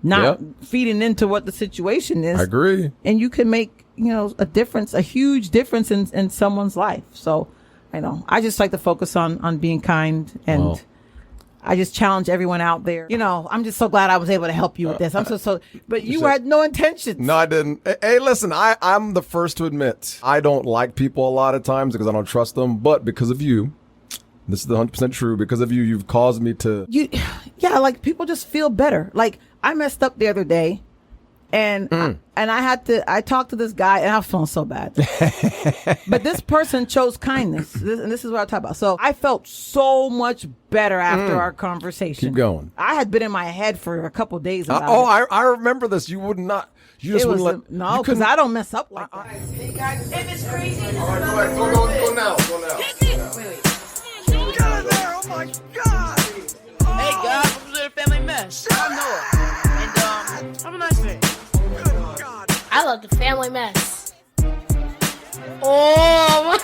not feeding into what the situation is. I agree. And you can make, a difference, a huge difference in someone's life. So, I just like to focus on being kind, and I just challenge everyone out there. I'm just so glad I was able to help you with this. But you had no intentions. No, I didn't. Hey, listen, I'm the first to admit I don't like people a lot of times because I don't trust them. But because of you, this is 100% true. Because of you, you've caused me to. Like people just feel better. Like I messed up the other day, and I talked to this guy, and I was feeling so bad. But this person chose kindness, and this is what I talk about. So I felt so much better after our conversation. Keep going. I had been in my head for a couple of days about it. I remember this. You would not. You just wouldn't let. No, because I don't mess up like that. Hey guys, if it's crazy. All right, go ahead. Go now. Wait. Get in there! Oh my God! Hey guys, welcome to the Family Mess. I'm Noah, and have a nice day. Good God! I love the Family Mess. Oh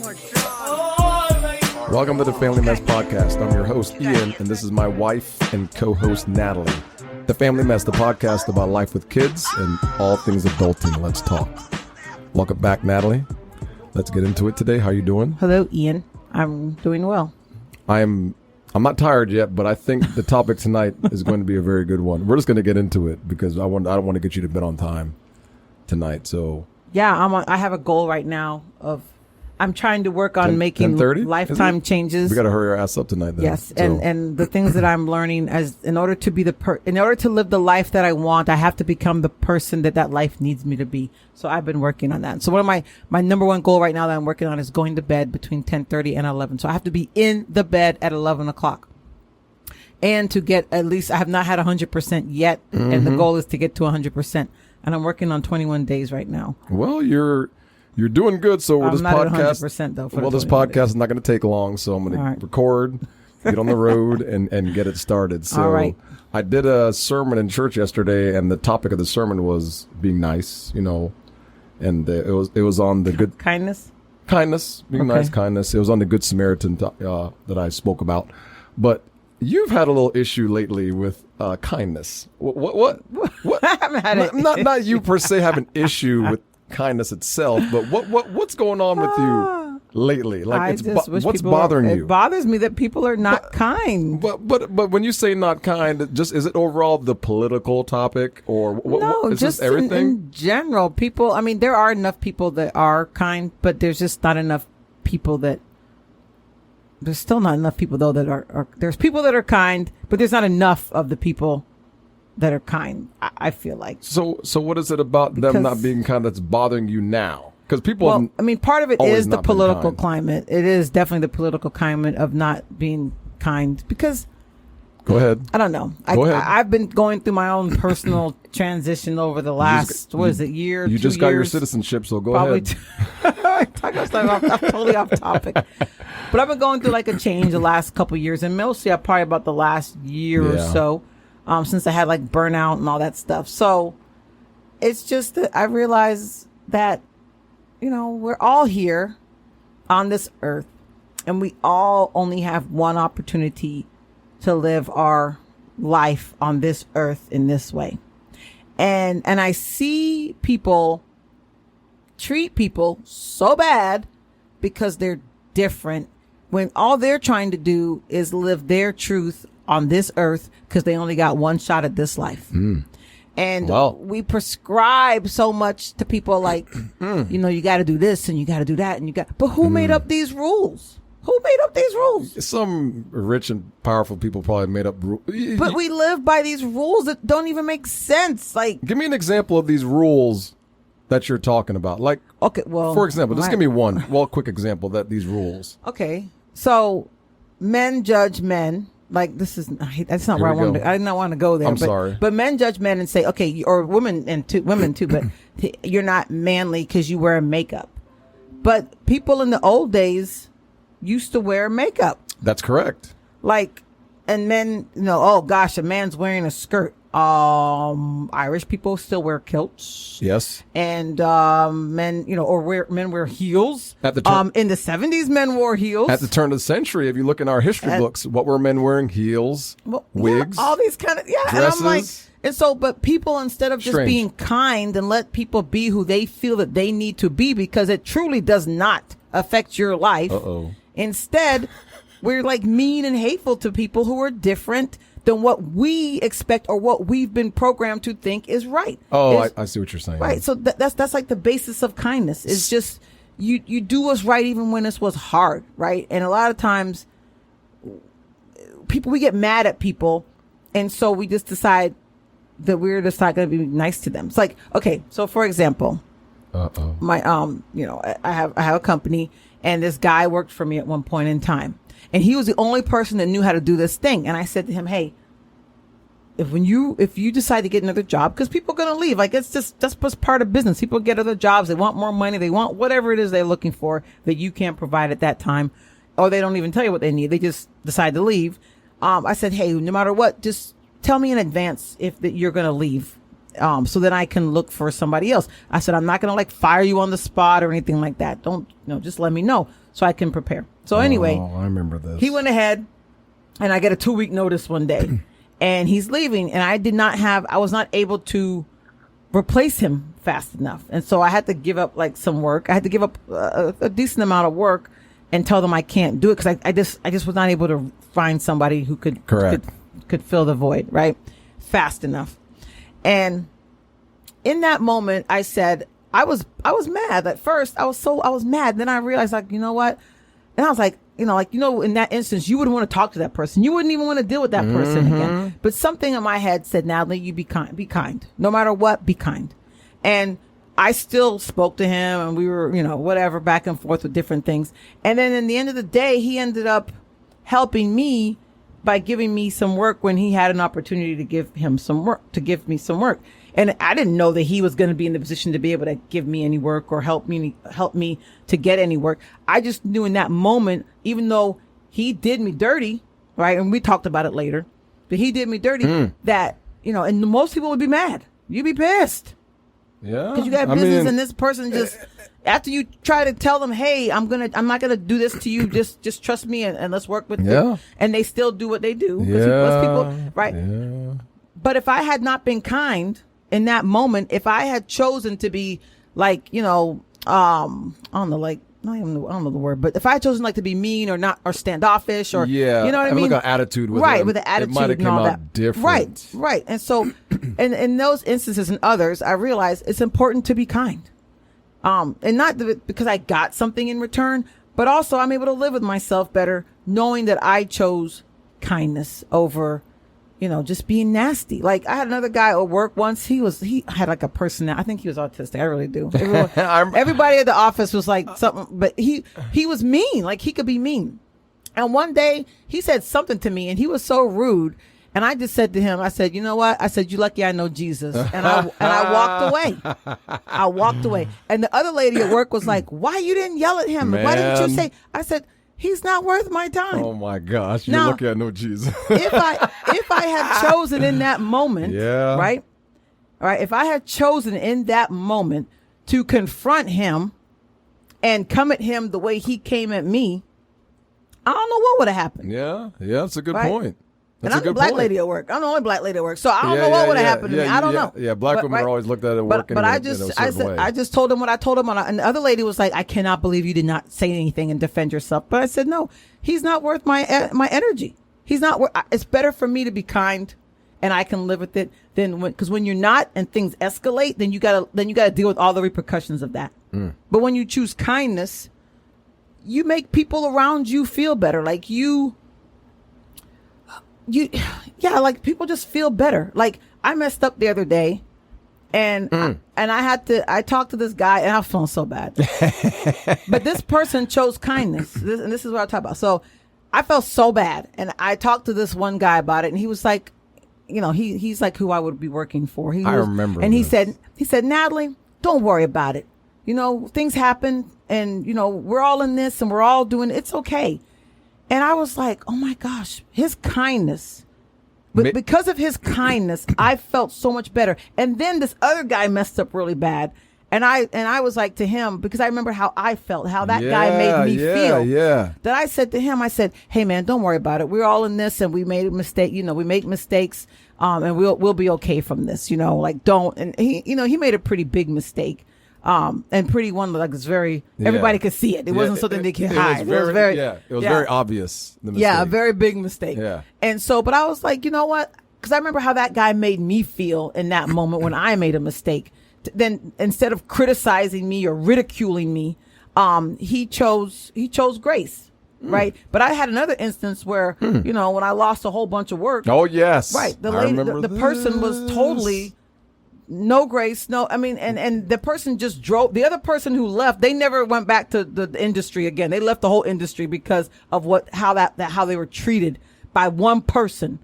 my God! Welcome to the Family Mess Podcast. I'm your host, Ian, and this is my wife and co-host, Natalie. The Family Mess, the podcast about life with kids and all things adulting. Let's talk. Welcome back, Natalie. Let's get into it today. How you doing? Hello, Ian. I'm doing well. I'm not tired yet, but I think the topic tonight is going to be a very good one. We're just going to get into it because I don't want to get you to bed on time tonight. So yeah, I have a goal right now of I'm trying to work on making 10:30? lifetime changes. We got to hurry our ass up tonight. Then. Yes, and the things that I'm learning in order to live the life that I want, I have to become the person that life needs me to be. So I've been working on that. So one of my number one goal right now that I'm working on is going to bed between 10:30 and 11. So I have to be in the bed at 11 o'clock. And to get at least, I have not had 100% yet. Mm-hmm. And the goal is to get to 100%. And I'm working on 21 days right now. Well, you're doing good. So I'm this not podcast, at 100% though. This podcast is not going to take long. So I'm going to record, get on the road, and get it started. So all right. I did a sermon in church yesterday, and the topic of the sermon was being nice. And it was on the good kindness, being nice, kindness. It was on the Good Samaritan that I spoke about. But you've had a little issue lately with kindness. What? I haven't had it. Not you per se have an issue with kindness itself, but what's going on with you lately? Like what's bothering you? It bothers me that people are not kind. But when you say not kind, is it overall the political topic or is just this everything? In general, people. I mean, there are enough people that are kind, but there's just not enough people that. There's still not enough people though that are. There's people that are kind, but there's not enough of the people that are kind. I feel like. So what is it about them not being kind that's bothering you now? Because people. Well, I mean, part of it is the political climate. It is definitely the political climate of not being kind. Because. Go ahead. I don't know. Go ahead. I've been going through my own personal transition over the last year? You just got your citizenship, so go ahead. I'm totally off topic. But I've been going through like a change the last couple of years, and mostly probably about the last year or so, since I had like burnout and all that stuff. So it's just that I realize that, we're all here on this earth, and we all only have one opportunity to live our life on this earth in this way. And I see people treat people so bad because they're different when all they're trying to do is live their truth on this earth because they only got one shot at this life. And we prescribe so much to people like, you got to do this and you got to do that. But who made up these rules? Who made up these rules? Some rich and powerful people probably made up rules. But we live by these rules that don't even make sense. Like, give me an example of these rules that you're talking about. Like, okay, well, for example, just give me one quick example that these rules. Okay, so men judge men. Like, that's not where I wanted to, I did not want to go there. I'm sorry. But men judge men and say, okay, or women too, but you're not manly because you wear makeup. But people in the old days used to wear makeup. That's correct. Like, and men, oh gosh, a man's wearing a skirt. Irish people still wear kilts. Yes. And men, men wear heels. At the turn, in the 70s, men wore heels. At the turn of the century, if you look in our history books, what were men wearing? Heels, wigs, all these kind of dresses. And I'm like, and so, but people, instead of just being kind and let people be who they feel that they need to be, because it truly does not affect your life. Instead, we're like mean and hateful to people who are different than what we expect or what we've been programmed to think is right. I see what you're saying. Right. So that's like the basis of kindness. It's just you do what's right even when this was hard, right? And a lot of times we get mad at people, and so we just decide that we're just not going to be nice to them. It's like, okay, so for example, my I have a company, and this guy worked for me at one point in time. And he was the only person that knew how to do this thing. And I said to him, hey, if you decide to get another job, because people are going to leave, like that's just part of business. People get other jobs. They want more money. They want whatever it is they're looking for that you can't provide at that time. Or they don't even tell you what they need. They just decide to leave. I said, hey, no matter what, just tell me in advance if you're going to leave. So that I can look for somebody else. I said, I'm not going to like fire you on the spot or anything like that. Just let me know so I can prepare. So anyway, I remember this. He went ahead, and I get a 2-week notice one day, and he's leaving, and I was not able to replace him fast enough. And so I had to give up like some work. I had to give up a decent amount of work and tell them I can't do it. Cause I just was not able to find somebody who could fill the void, right? Fast enough. And in that moment, I said, I was mad at first. I was mad. Then I realized, like, you know what? And I was like, in that instance, you wouldn't want to talk to that person. You wouldn't even want to deal with that person again. But something in my head said, Natalie, you be kind. No matter what, be kind. And I still spoke to him, and we were, whatever, back and forth with different things. And then in the end of the day, he ended up helping me by giving me some work when he had an opportunity to give me some work. And I didn't know that he was going to be in the position to be able to give me any work or help me to get any work. I just knew in that moment, even though he did me dirty, right? And we talked about it later, but he did me dirty that, and most people would be mad. You'd be pissed. Yeah. Because you got business and this person just, after you try to tell them, hey, I'm not gonna do this to you. Just trust me and let's work with it. And they still do what they do. Most people, right? Yeah. But if I had not been kind in that moment, if I had chosen to be like, I don't know the word, but if I had chosen like to be mean or not, or standoffish, or you know what I mean, like an attitude with right, him, with the attitude it might have and all come that, out different. right. And so, in those instances and others, I realized it's important to be kind, and not because I got something in return, but also I'm able to live with myself better, knowing that I chose kindness over, just being nasty. Like I had another guy at work once. He had like a personality. I think he was autistic. I really do. Everybody at the office was like something, but he was mean. Like he could be mean. And one day he said something to me, and he was so rude. And I just said to him, I said, you know what? I said, you lucky I know Jesus. And I walked away. I walked away. And the other lady at work was like, why you didn't yell at him? Man. Why didn't you say? I said, he's not worth my time. Oh my gosh! You're now, lucky I know Jesus. if I had chosen in that moment, right? All right. If I had chosen in that moment to confront him and come at him the way he came at me, I don't know what would have happened. Yeah, that's a good point. And I'm the black lady at work. I'm the only black lady at work, so I don't know what would have happened to me. I don't know. Yeah, black women are always looked at work. But I just told him what I told him, and the other lady was like, "I cannot believe you did not say anything and defend yourself." But I said, "No, he's not worth my energy. He's not worth. It's better for me to be kind, and I can live with it than because when you're not and things escalate, then you gotta deal with all the repercussions of that. But when you choose kindness, you make people around you feel better. Like like people just feel better. Like I messed up the other day, and I talked to this guy, and I was feeling so bad. But this person chose kindness, and this is what I talk about. So I felt so bad, and I talked to this one guy about it, and he was like, he's like who I would be working for. I remember. And he said, Natalie, don't worry about it. Things happen, and we're all in this, and we're all doing it. It's okay. And I was like, oh my gosh, his kindness. But because of his kindness, I felt so much better. And then this other guy messed up really bad. And I was like to him, because I remember how I felt, how that guy made me feel. Yeah. That I said to him, I said, hey man, don't worry about it. We're all in this and we made a mistake. We make mistakes. And we'll be okay from this, like don't. And he made a pretty big mistake. And pretty one, like it's very, everybody could see it. It wasn't something they could hide. It was very obvious. The mistake. Yeah, a very big mistake. Yeah. And so, but I was like, you know what? Because I remember how that guy made me feel in that moment when I made a mistake. Then instead of criticizing me or ridiculing me, he chose grace. Right. But I had another instance where, when I lost a whole bunch of work. Oh, yes. Right. The lady, the person was totally no grace. No, I mean, and the person just drove. The other person who left, they never went back to the industry again. They left the whole industry because of how they were treated by one person.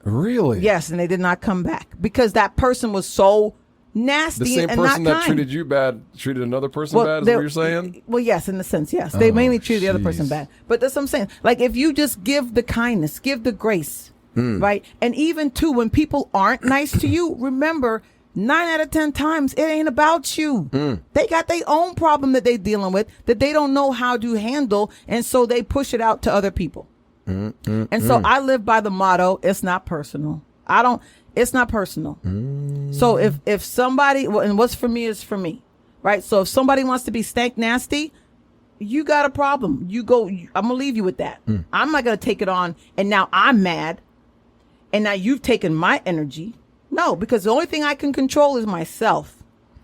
Really? Yes. And they did not come back because that person was so nasty. The same and person not that kind. treated you bad treated another person bad, is what you're saying? Well, yes, in the sense, yes. They mainly treated the other person bad. But that's what I'm saying. Like, if you just give the kindness, give the grace, right? And even, too, when people aren't nice to you, remember, 9 out of 10 times, it ain't about you. They got their own problem that they're dealing with that they don't know how to handle, and so they push it out to other people. And so I live by the motto, it's not personal. It's not personal. So if somebody, and what's for me is for me, right? So if somebody wants to be stank nasty, you got a problem. I'm going to leave you with that. I'm not going to take it on. And now I'm mad. And now you've taken my energy. No, because the only thing I can control is myself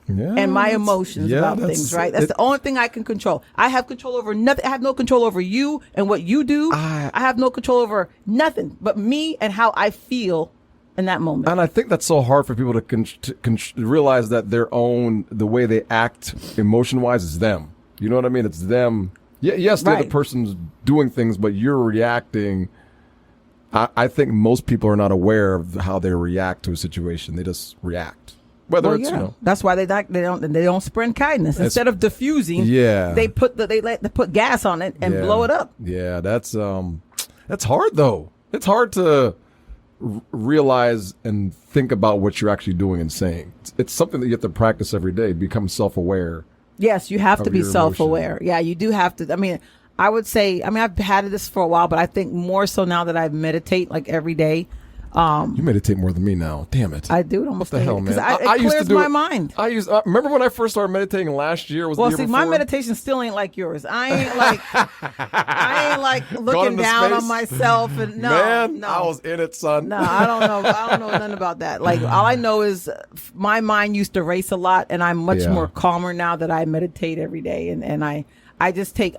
and my emotions about things, right? That's the only thing I can control. I have control over nothing. I have no control over you and what you do. I have no control over nothing but me and how I feel in that moment. And I think that's so hard for people to realize that the way they act emotion-wise is them. You know what I mean? It's them. Yeah, yes, the other person's doing things, but you're reacting. I think most people are not aware of how they react to a situation. They just react. Whether that's why they don't spread kindness. Instead of diffusing, they put gas on it and blow it up. Yeah, that's hard though. It's hard to realize and think about what you're actually doing and saying. It's something that you have to practice every day. Become self-aware. Yes, you have to be self-aware. Emotion. Yeah, you do have to. I mean, I would say, I've had this for a while, but I think more so now that I meditate like every day. You meditate more than me now. Damn it. I do. What the hell, man? It clears my mind. Remember when I first started meditating last year? My meditation still ain't like yours. I ain't like looking down on myself and no. I was in it, son. No, I don't know. I don't know nothing about that. Like all I know is my mind used to race a lot, and I'm much more calmer now that I meditate every day, and I just take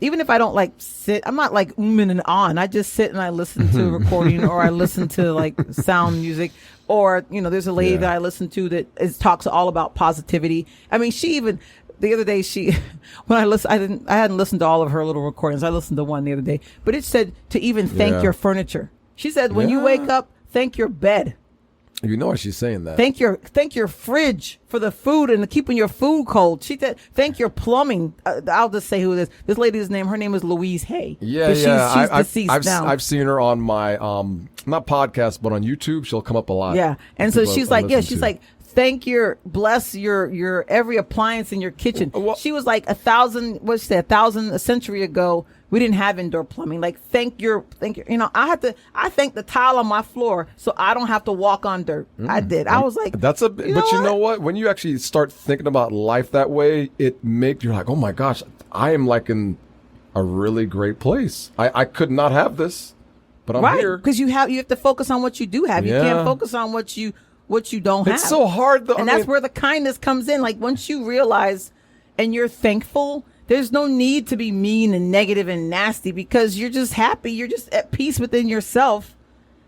even if I don't like sit, I'm not like and on. I just sit and I listen to a recording or I listen to like sound music or, there's a lady that I listen to that talks all about positivity. I mean, she even the other day, when I hadn't listened to all of her little recordings. I listened to one the other day, but it said to even thank your furniture. She said, when you wake up, thank your bed. You know why she's saying that. Thank your fridge for the food and keeping your food cold. She said, thank your plumbing. I'll just say who it is. This lady's name, her name is Louise Hay. Yeah. She's deceased now. I've seen her on my, not podcast, but on YouTube. She'll come up a lot. Yeah. And so she's like, bless your every appliance in your kitchen. Well, she was like 1,000 a century ago. We didn't have indoor plumbing. Like, thank your, I thank the tile on my floor so I don't have to walk on dirt. I did. I was like, but you know what? When you actually start thinking about life that way, you're like, oh my gosh, I am like in a really great place. I could not have this, but I'm here. Because you have to focus on what you do have. You can't focus on what you don't have. It's so hard though. And that's where the kindness comes in. Like once you realize and you're thankful, there's no need to be mean and negative and nasty because you're just happy. You're just at peace within yourself.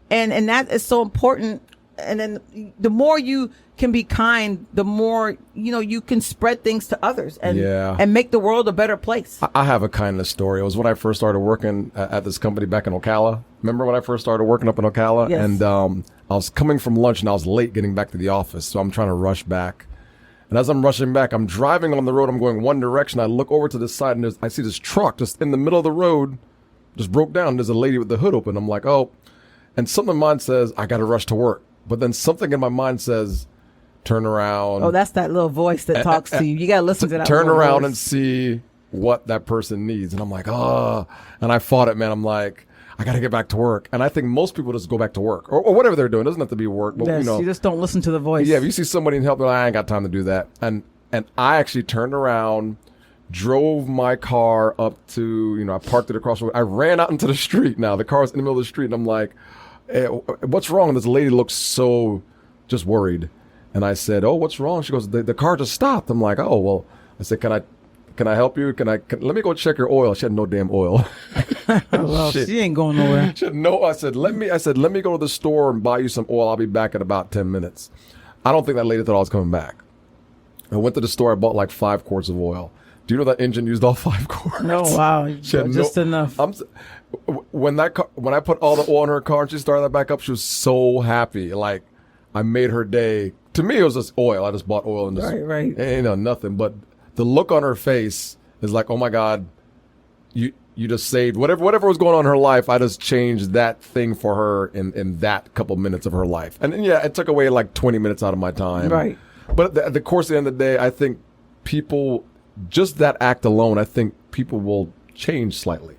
And that is so important. And then the more you can be kind, the more, you can spread things to others and make the world a better place. I have a kindness story. It was when I first started working at this company back in Ocala. Remember when I first started working up in Ocala? Yes. And I was coming from lunch and I was late getting back to the office. So I'm trying to rush back. And as I'm rushing back, I'm driving on the road. I'm going one direction. I look over to the side and I see this truck just in the middle of the road just broke down. There's a lady with the hood open. I'm like, oh, and something in mine says, I got to rush to work. But then something in my mind says, turn around. Oh, that's that little voice that talks to you. You got to listen to that. Turn around voice. and see what that person needs. And I'm like, and I fought it, man. I'm like, I got to get back to work. And I think most people just go back to work or whatever they're doing. It doesn't have to be work. But, Yes, you just don't listen to the voice. Yeah, if you see somebody in help, they're like, I ain't got time to do that. And I actually turned around, drove my car up to, I parked it across the road. I ran out into the street now. The car was in the middle of the street. And I'm like, hey, what's wrong? And this lady looks so just worried. And I said, oh, what's wrong? She goes, the car just stopped. I'm like, oh, well, I said, can I help you? Let me go check your oil. She had no damn oil. Well, she ain't going nowhere. She had no, I said, let me go to the store and buy you some oil. I'll be back in about 10 minutes. I don't think that lady thought I was coming back. I went to the store. I bought like 5 quarts of oil. Do you know that engine used all 5 quarts? No, wow. Just enough. When I put all the oil in her car and she started that back up, she was so happy. Like, I made her day. To me, it was just oil. I just bought oil and just, right. Nothing. But the look on her face is like, oh my God, you just saved whatever was going on in her life. I just changed that thing for her in that couple minutes of her life. And yeah, it took away like 20 minutes out of my time. Right. But at the course of the end of the day, I think people, just that act alone, I think people will change slightly.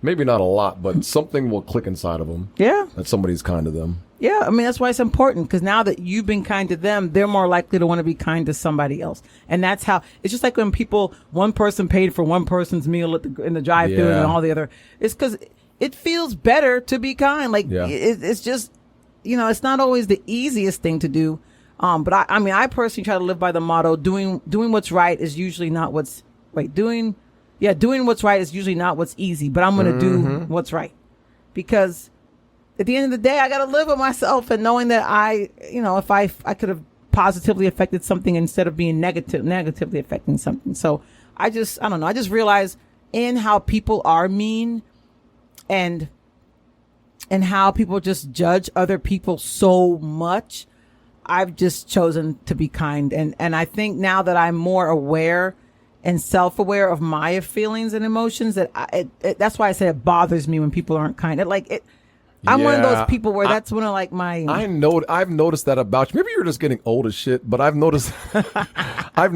Maybe not a lot, but something will click inside of them. Yeah. That somebody's kind to them. Yeah, I mean, that's why it's important, because now that you've been kind to them, they're more likely to want to be kind to somebody else. And that's how, it's just like when one person paid for one person's meal in the drive-thru and all the other. It's because it feels better to be kind. Like, it's just, it's not always the easiest thing to do. But I personally try to live by the motto, doing what's right is usually not doing what's right is usually not what's easy, but I'm going to do what's right. Because at the end of the day, I got to live with myself, and knowing that if I could have positively affected something instead of being negatively affecting something. So I don't know. I just realize in how people are mean and how people just judge other people so much. I've just chosen to be kind. And I think now that I'm more aware and self-aware of my feelings and emotions, that's why I say it bothers me when people aren't kind. I'm one of those people where that's one of like my. I've noticed that about you. Maybe you're just getting old as shit, but I've noticed. I have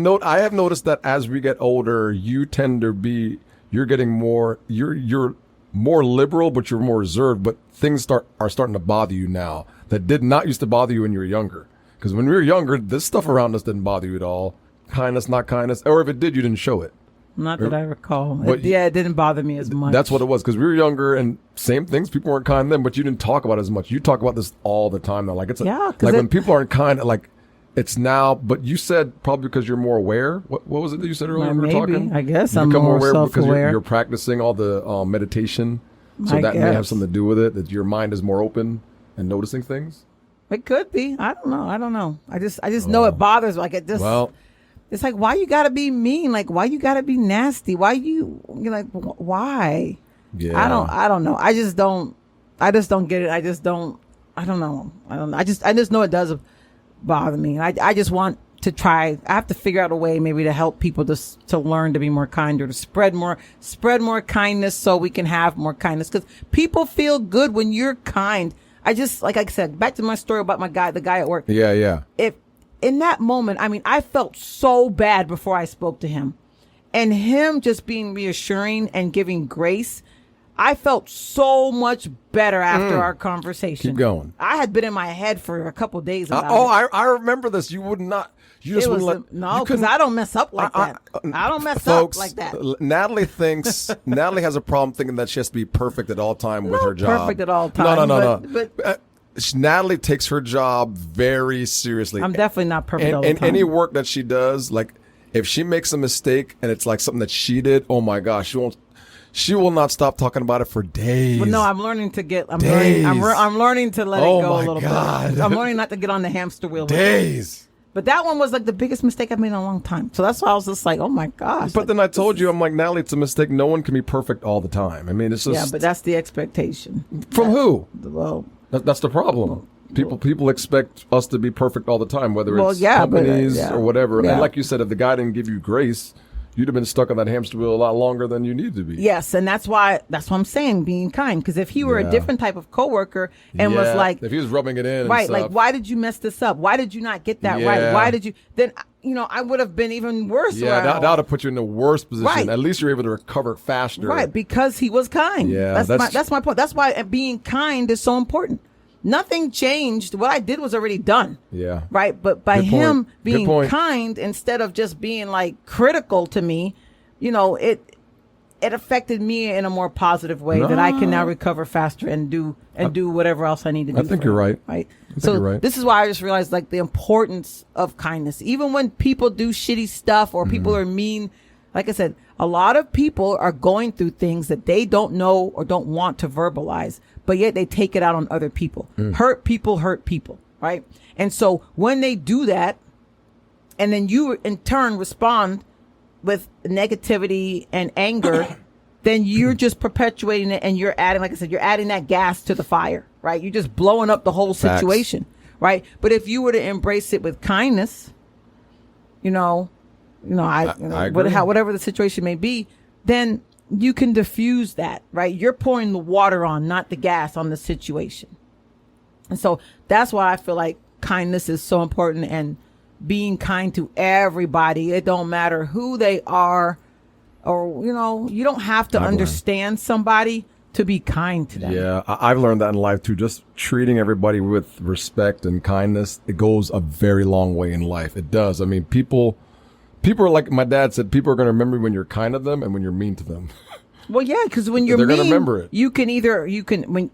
noticed that as we get older, you tend to be. You're getting more. You're more liberal, but you're more reserved. But things are starting to bother you now that did not used to bother you when you were younger. Because when we were younger, this stuff around us didn't bother you at all. Kindness, not kindness, or if it did, you didn't show it. Not that I recall. It didn't bother me as much. That's what it was, because we were younger, and same things. People weren't kind then, but you didn't talk about it as much. You talk about this all the time now. Like when people aren't kind, like it's now. But you said probably because you're more aware. What was it that you said earlier when we were talking? I guess I'm more self-aware because you're practicing all the meditation, so that may have something to do with it. That your mind is more open and noticing things. It could be. I don't know. I just know it bothers. Like it just. Well. It's like, why you gotta be mean? Like, why you gotta be nasty? Why you're like, why? Yeah. I don't know. I just don't get it. I don't know. I just know it does bother me. I just want to try. I have to figure out a way maybe to help people to learn to be more kind, or to spread more kindness, so we can have more kindness. Because people feel good when you're kind. Like I said, back to my story about the guy at work. Yeah. In that moment, I felt so bad before I spoke to him, and him just being reassuring and giving grace. I felt so much better after our conversation. Keep going. I had been in my head for a couple days about it. I remember this. You would not. You just wouldn't no, because I don't mess up like that. I don't mess folks, up like that. Natalie has a problem thinking that she has to be perfect at all time with her job. Perfect at all time. No. But Natalie takes her job very seriously. I'm definitely not perfect all the time. And any work that she does, like if she makes a mistake and it's like something that she did, oh my gosh, she will not stop talking about it for days. But no, I'm learning to let it go a little bit. I'm learning not to get on the hamster wheel. Days. But that one was like the biggest mistake I've made in a long time. So that's why I was just like, oh my gosh. But then I told you, I'm like, Natalie, it's a mistake. No one can be perfect all the time. I mean, it's just. Yeah, but that's the expectation. From who? Well. That's the problem. People expect us to be perfect all the time, whether it's companies or whatever. Yeah. And like you said, if the guy didn't give you grace, you'd have been stuck on that hamster wheel a lot longer than you need to be. Yes, and that's why I'm saying being kind. Because if he were a different type of coworker and was like, if he was rubbing it in, right, and stuff, like, why did you mess this up? Why did you not get that right? Why did you? Then I would have been even worse. Yeah, that would have put you in the worst position. Right. At least you're able to recover faster. Right, because he was kind. Yeah, that's my point. That's why being kind is so important. Nothing changed. What I did was already done. Yeah. Right. But by Good him point. being kind instead of just being like critical to me, it affected me in a more positive way that I can now recover faster and do whatever else I need to do. I think you're right. Right. So you're right. This is why I just realized like the importance of kindness. Even when people do shitty stuff or people are mean, like I said, a lot of people are going through things that they don't know or don't want to verbalize, but yet they take it out on other people. Hurt people, right? And so when they do that, and then you in turn respond with negativity and anger, then you're just perpetuating it and you're adding, like I said, you're adding that gas to the fire, right? You're just blowing up the whole situation, right? But if you were to embrace it with kindness, I agree. Whatever the situation may be, then you can diffuse that, right? You're pouring the water on, not the gas on the situation. And so that's why I feel like kindness is so important, and being kind to everybody. It don't matter who they are, or, you don't have to understand somebody to be kind to them. Yeah, I've learned that in life too. Just treating everybody with respect and kindness, it goes a very long way in life. It does. I mean, people are like my dad said, people are going to remember when you're kind to them and when you're mean to them. Well, yeah, because when you're they're mean, going to remember it.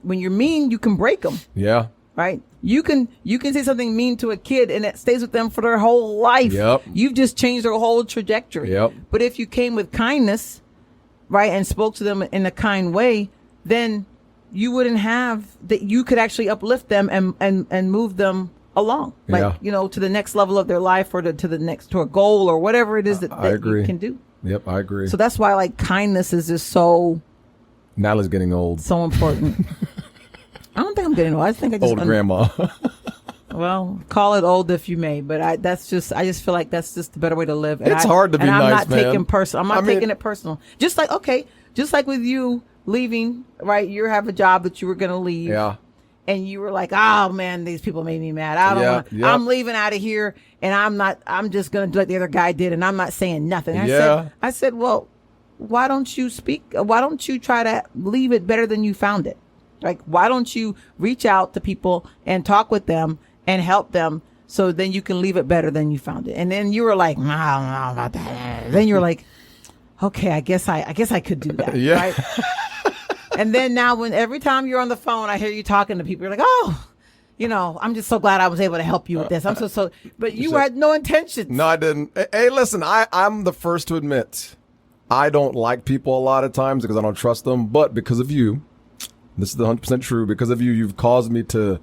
When you're mean, you can break them. Yeah. Right? You can say something mean to a kid and it stays with them for their whole life. Yep. You've just changed their whole trajectory. Yep. But if you came with kindness, right, and spoke to them in a kind way, then you wouldn't have that. You could actually uplift them and move them along, like, to the next level of their life, or to a goal or whatever it is that you can do. Yep, I agree. So that's why like kindness is just so. Natalie's getting old. So important. I don't think I'm getting old. I think I just old grandma. Well, call it old if you may, but I just feel like that's just the better way to live. And it's hard to be I'm nice, not taking personal. I'm not taking it personal. Just like with you leaving, right? You have a job that you were going to leave. Yeah. And you were like, oh man, these people made me mad. I don't want to, I'm leaving out of here, and I'm just going to do like the other guy did, and I'm not saying nothing. I said, well, why don't you speak? Why don't you try to leave it better than you found it? Like, why don't you reach out to people and talk with them and help them, so then you can leave it better than you found it? And then you were like, I don't know about that. Then you were like, okay, I guess I could do that. Yeah. Right? And then now, every time you're on the phone, I hear you talking to people, you're like, oh, I'm just so glad I was able to help you with this. I'm so, but you had no intentions. No, I didn't. Hey, listen, I'm the first to admit, I don't like people a lot of times because I don't trust them. But because of you, this is 100% true. Because of you, you've caused me to,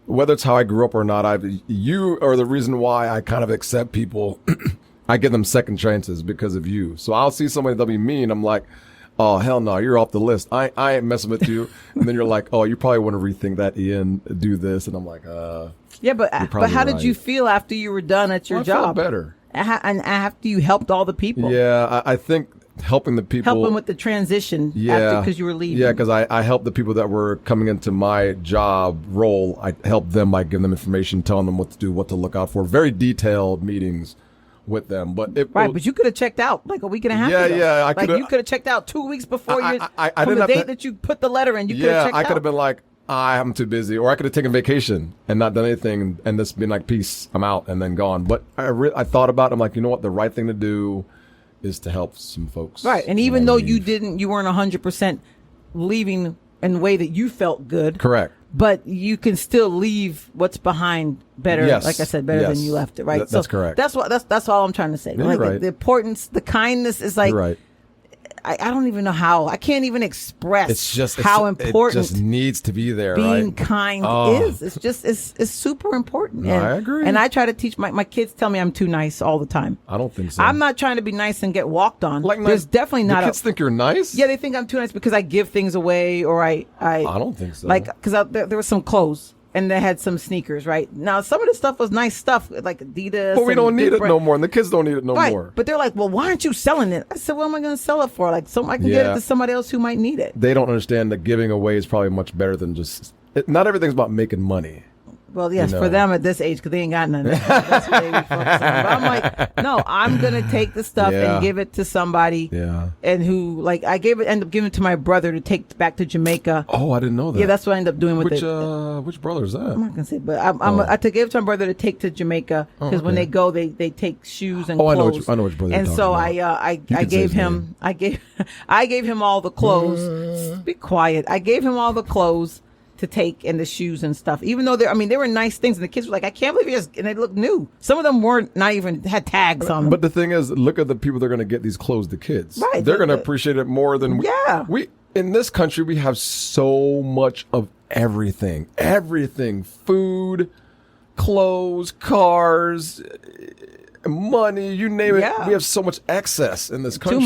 whether it's how I grew up or not, you are the reason why I kind of accept people. I give them second chances because of you. So I'll see somebody that'll be mean. I'm like, oh, hell no, you're off the list. I ain't messing with you. And then you're like, oh, you probably want to rethink that, Ian, do this. And I'm like, yeah, but how did you feel after you were done at your job? I felt better. And after you helped all the people? Yeah, I think helping the people. Helping with the transition because you were leaving. Yeah, because I helped the people that were coming into my job role. I helped them by giving them information, telling them what to do, what to look out for. Very detailed meetings with them, but but you could have checked out like a week and a half ago. Yeah, you could have checked out 2 weeks before I from didn't the date that you put the letter in. You could have checked out. I could have been like, I'm too busy, or I could have taken vacation and not done anything, and just been like, peace, I'm out, and then gone. But I thought about it. I'm like, you know what? The right thing to do is to help some folks. Right, and even though you weren't 100% leaving in the way that you felt good. Correct. But you can still leave what's behind better, like I said, better than you left it, right? That's correct. That's all I'm trying to say. Yeah, like right. the importance, the kindness is like, you're right. I don't even know how. I can't even express how important it just needs to be there. Being right? kind is. It's just it's super important. No, I agree. And I try to teach my kids. Tell me I'm too nice all the time. I don't think so. I'm not trying to be nice and get walked on. Like there's definitely not. Kids think you're nice. Yeah, they think I'm too nice because I give things away, or I don't think so. Like because there were some clothes, and they had some sneakers, right? Now, some of the stuff was nice stuff, like Adidas. But we and don't need big it brand- no more, and the kids don't need it no Right. more. But they're like, well, why aren't you selling it? I said, what am I going to sell it for? Like, so I can get it Yeah. to somebody else who might need it. They don't understand that giving away is probably much better than just. Not everything's about making money. Well, yes, You know. for them at this age, because they ain't got none. That's what they be focused on. But I'm like, no, I'm going to take the stuff Yeah. and give it to somebody. Yeah. And who, like, end up giving it to my brother to take back to Jamaica. Oh, I didn't know that. Yeah, that's what I ended up doing with which it. which brother is that? I'm not gonna say, but I gave it to my brother to take to Jamaica because when okay. they go, they take shoes and Oh, clothes. I know which brother you're And talking so about. I You can say gave his him I gave him all the clothes. Be quiet. I gave him all the clothes to take and the shoes and stuff. Even though they were nice things, and the kids were like, I can't believe and they look new. Some of them weren't not even had tags on them. But the thing is, look at the people that are going to get these clothes to kids. Right, They're going to appreciate it more than we. In this country, we have so much of everything. Everything. Food, clothes, cars, money, you name it. Yeah. We have so much excess in this country.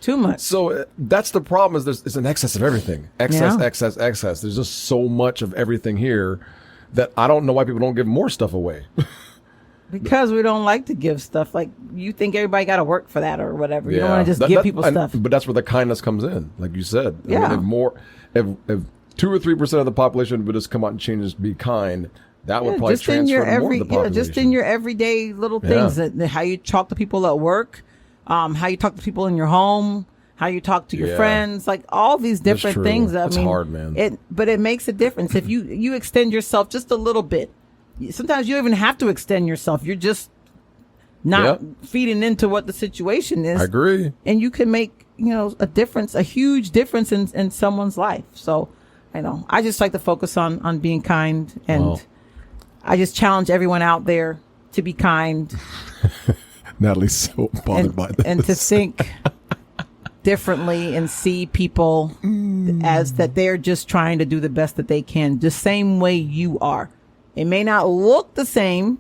Too much. So that's the problem is it's an excess of everything. Excess. There's just so much of everything here that I don't know why people don't give more stuff away. Because we don't like to give stuff. Like, you think everybody got to work for that or whatever. You don't want to just give people stuff. But that's where the kindness comes in, like you said. Yeah. I mean, if 2 or 3% of the population would just come out and change, just be kind, that would probably transfer to more of the population. Just in your everyday little things, that how you talk to people at work, how you talk to people in your home, how you talk to your Yeah. friends, like all these different true. things. It's hard, man. But it makes a difference if you extend yourself just a little bit. Sometimes you don't even have to extend yourself. You're just not feeding into what the situation is. I agree. And you can make, a difference, a huge difference in someone's life. So, I just like to focus on being kind, and Wow. I just challenge everyone out there to be kind Natalie's so bothered by this. and to think differently and see people as that they're just trying to do the best that they can, the same way you are. It may not look the same,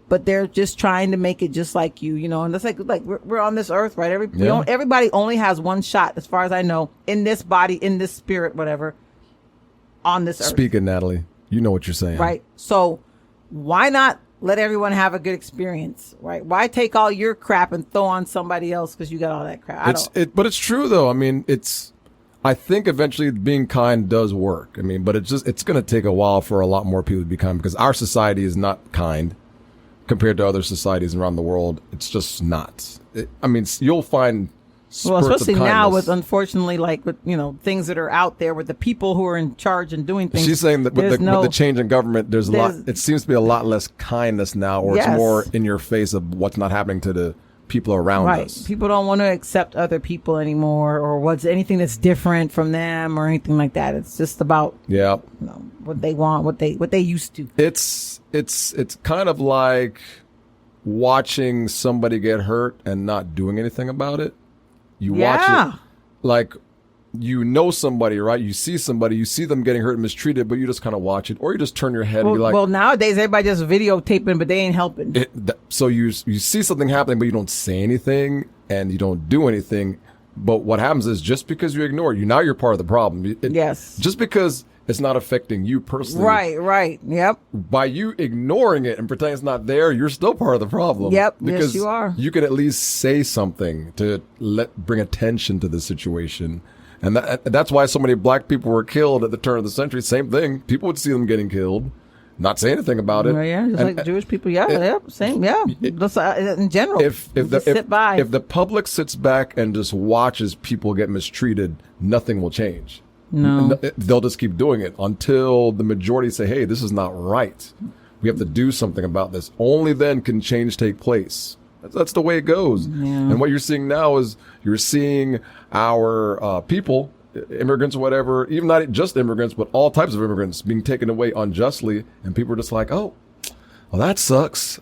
but they're just trying to make it just like you, and that's like we're on this earth, right? Everybody only has one shot, as far as I know, in this body, in this spirit, whatever, on this earth. Speaking, Natalie, you know what you're saying. Right. So why not let everyone have a good experience, right? Why take all your crap and throw on somebody else because you got all that crap? But it's true though. I mean, I think eventually being kind does work. I mean, but it's going to take a while for a lot more people to be kind because our society is not kind compared to other societies around the world. It's just not. You'll find spurts especially of now kindness. with, unfortunately, like with, things that are out there with the people who are in charge and doing things. She's saying that with the change in government, there's a lot. It seems to be a lot less kindness now, or it's more in your face of what's not happening to the people around us. People don't want to accept other people anymore, or what's anything that's different from them, or anything like that. It's just about what they want, what they used to. It's kind of like watching somebody get hurt and not doing anything about it. You watch it like somebody, right? You see somebody, you see them getting hurt and mistreated, but you just kind of watch it, or you just turn your head and be like, well, nowadays everybody just videotaping, but they ain't helping. So you see something happening, but you don't say anything and you don't do anything. But what happens is just because you ignore it, now you're part of the problem. Yes. Just because it's not affecting you personally. Right. Yep. By you ignoring it and pretending it's not there, you're still part of the problem. Yep. Because yes, you are. You can at least say something to bring attention to the situation. And that's why so many black people were killed at the turn of the century. Same thing. People would see them getting killed, not say anything about it. Well, yeah, just like Jewish people. Same. Yeah. In general, if the public sits back and just watches people get mistreated, nothing will change. No. They'll just keep doing it until the majority say, hey, this is not right. We have to do something about this. Only then can change take place. That's the way it goes. Yeah. And what you're seeing now is you're seeing our people, immigrants or whatever, even not just immigrants, but all types of immigrants being taken away unjustly. And people are just like, oh, well, that sucks.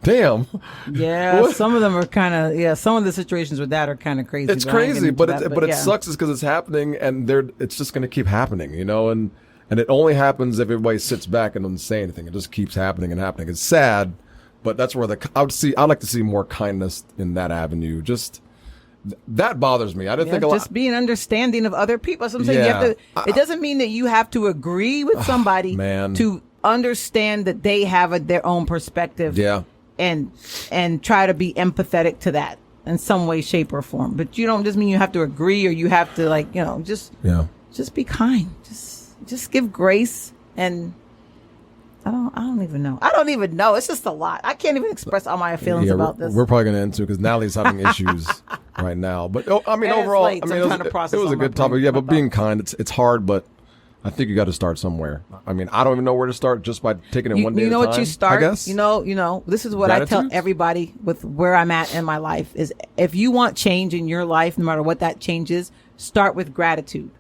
Damn. Yeah, What? some of them are kind of, some of the situations with that are kind of crazy. It's crazy, but it sucks is because it's happening and it's just going to keep happening, and it only happens if everybody sits back and doesn't say anything. It just keeps happening and happening. It's sad, but that's where I'd like to see more kindness in that avenue. Just That bothers me. I didn't think a lot. Just being understanding of other people. That's what I'm saying. You have to, it doesn't mean that you have to agree with somebody to understand that they have their own perspective. Yeah. And try to be empathetic to that in some way, shape, or form. But you don't just mean you have to agree or you have to just be kind. Just give grace. And I don't even know. It's just a lot. I can't even express all my feelings about this. We're probably going to end soon because Natalie's having issues right now. But overall, it was a good topic. Yeah, but being kind, it's hard, but I think you got to start somewhere. I mean, I don't even know where to start just by taking it one day at a time. You know what you start? I guess. You know, this is what I tell everybody with where I'm at in my life is if you want change in your life, no matter what that change is, start with gratitude.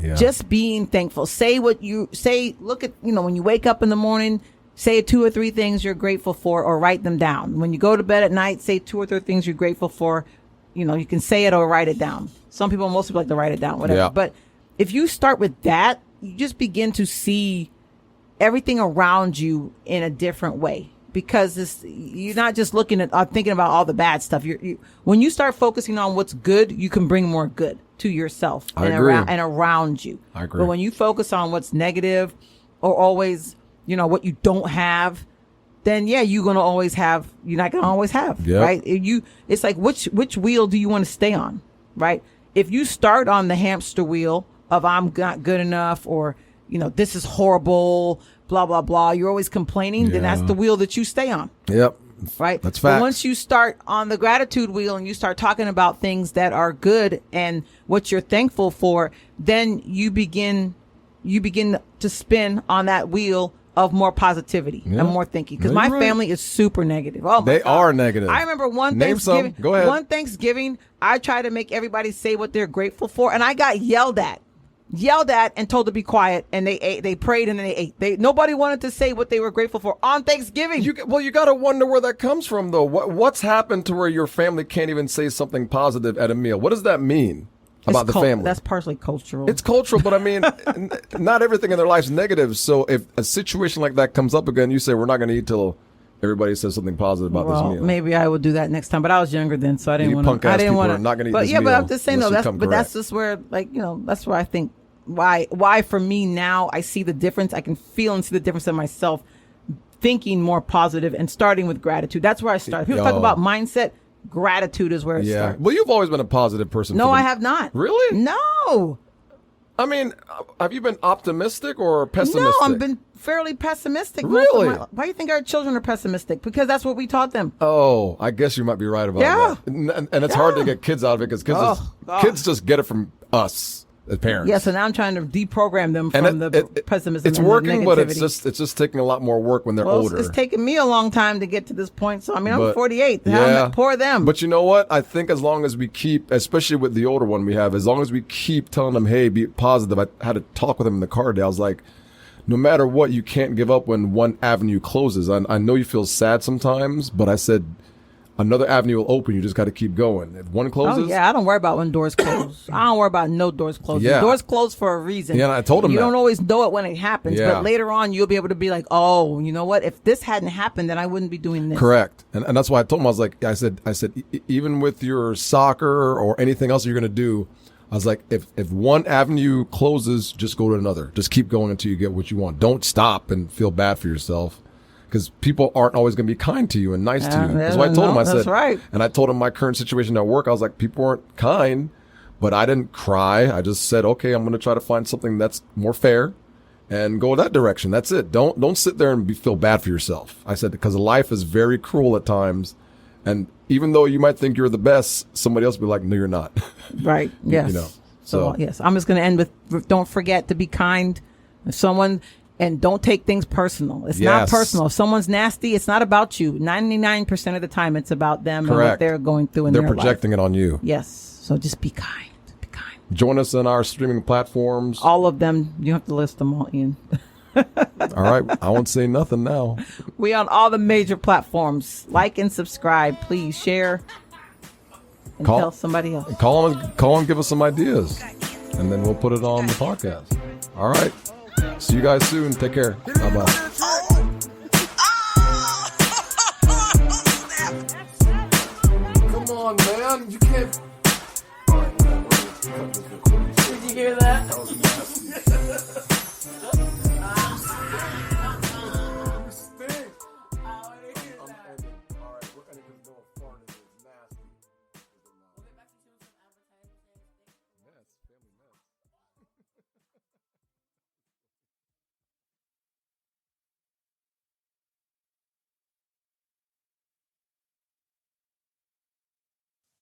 Yeah. Just being thankful. Say what you say. Look at, when you wake up in the morning, say 2 or 3 things you're grateful for or write them down. When you go to bed at night, say 2 or 3 things you're grateful for. You can say it or write it down. Most people like to write it down, whatever. Yeah. But if you start with that, you just begin to see everything around you in a different way because you're not just looking at thinking about all the bad stuff. When you start focusing on what's good, you can bring more good to yourself and around you. I agree. But when you focus on what's negative or always, what you don't have, then you're not going to always have, right? It's like, which wheel do you want to stay on? Right? If you start on the hamster wheel of I'm not good enough or, this is horrible, blah, blah, blah. You're always complaining. Then that's the wheel that you stay on. Yep. Right. That's fact. But once you start on the gratitude wheel and you start talking about things that are good and what you're thankful for, then you begin to spin on that wheel of more positivity and more thinking. Because my family is super negative. Oh, they are negative. I remember one Thanksgiving, I tried to make everybody say what they're grateful for, and I got yelled at and told to be quiet, and they prayed and then they ate. Nobody wanted to say what they were grateful for on Thanksgiving. You got to wonder where that comes from, though. What's happened to where your family can't even say something positive at a meal? What does that mean about the family? That's partially cultural. It's cultural, but I mean, not everything in their life's negative. So if a situation like that comes up again, you say, we're not going to eat till everybody says something positive about this meal. Maybe I will do that next time. But I was younger then, so I didn't want to. I didn't want to. Not going to eat this meal. But I'm just saying, that's just where, that's where I think why for me now I see the difference. I can feel and see the difference in myself, thinking more positive and starting with gratitude. That's where I start. People talk about mindset. Gratitude is where it starts. Well, you've always been a positive person. No, I have not. Really? No. I mean, have you been optimistic or pessimistic? No, I've been fairly pessimistic. Really? Why do you think our children are pessimistic? Because that's what we taught them. Oh, I guess you might be right about that. And it's hard to get kids out of it because kids just get it from us as parents. Yeah, so now I'm trying to deprogram them from the pessimism. It's working, but it's just taking a lot more work when they're older. It's taking me a long time to get to this point. So, I'm 48. Poor them. But you know what? I think as long as we keep, especially with the older one we have, as long as we keep telling them, hey, be positive. I had to talk with them in the car today. I was like, no matter what, you can't give up when one avenue closes. I know you feel sad sometimes, but I said, another avenue will open. You just got to keep going. If one closes, I don't worry about when doors close. I don't worry about no doors closing. Yeah. Doors close for a reason. Yeah, I told him you that. don't always know it when it happens, but later on you'll be able to be like, oh, you know what? If this hadn't happened, then I wouldn't be doing this. Correct, and that's why I told him. I said, even with your soccer or anything else you're going to do, I was like, if one avenue closes, just go to another. Just keep going until you get what you want. Don't stop and feel bad for yourself. Because people aren't always going to be kind to you and nice to you. That's why I told him. I said, that's right. And I told him my current situation at work. I was like, people aren't kind, but I didn't cry. I just said, okay, I'm going to try to find something that's more fair and go that direction. That's it. Don't sit there and feel bad for yourself. I said, because life is very cruel at times. And even though you might think you're the best, somebody else will be like, no, you're not. Right. Yes. So yes, I'm just going to end with, don't forget to be kind. If someone... And don't take things personal. It's not personal. If someone's nasty, it's not about you. 99% of the time, it's about them and what they're going through in their life. They're projecting it on you. Yes. So just be kind. Be kind. Join us on our streaming platforms. All of them. You have to list them all, Ian. All right. I won't say nothing now. We on all the major platforms. Like and subscribe. Please share and tell somebody else. Call and give us some ideas. And then we'll put it on the podcast. All right. See you guys soon. Take care. Bye-bye.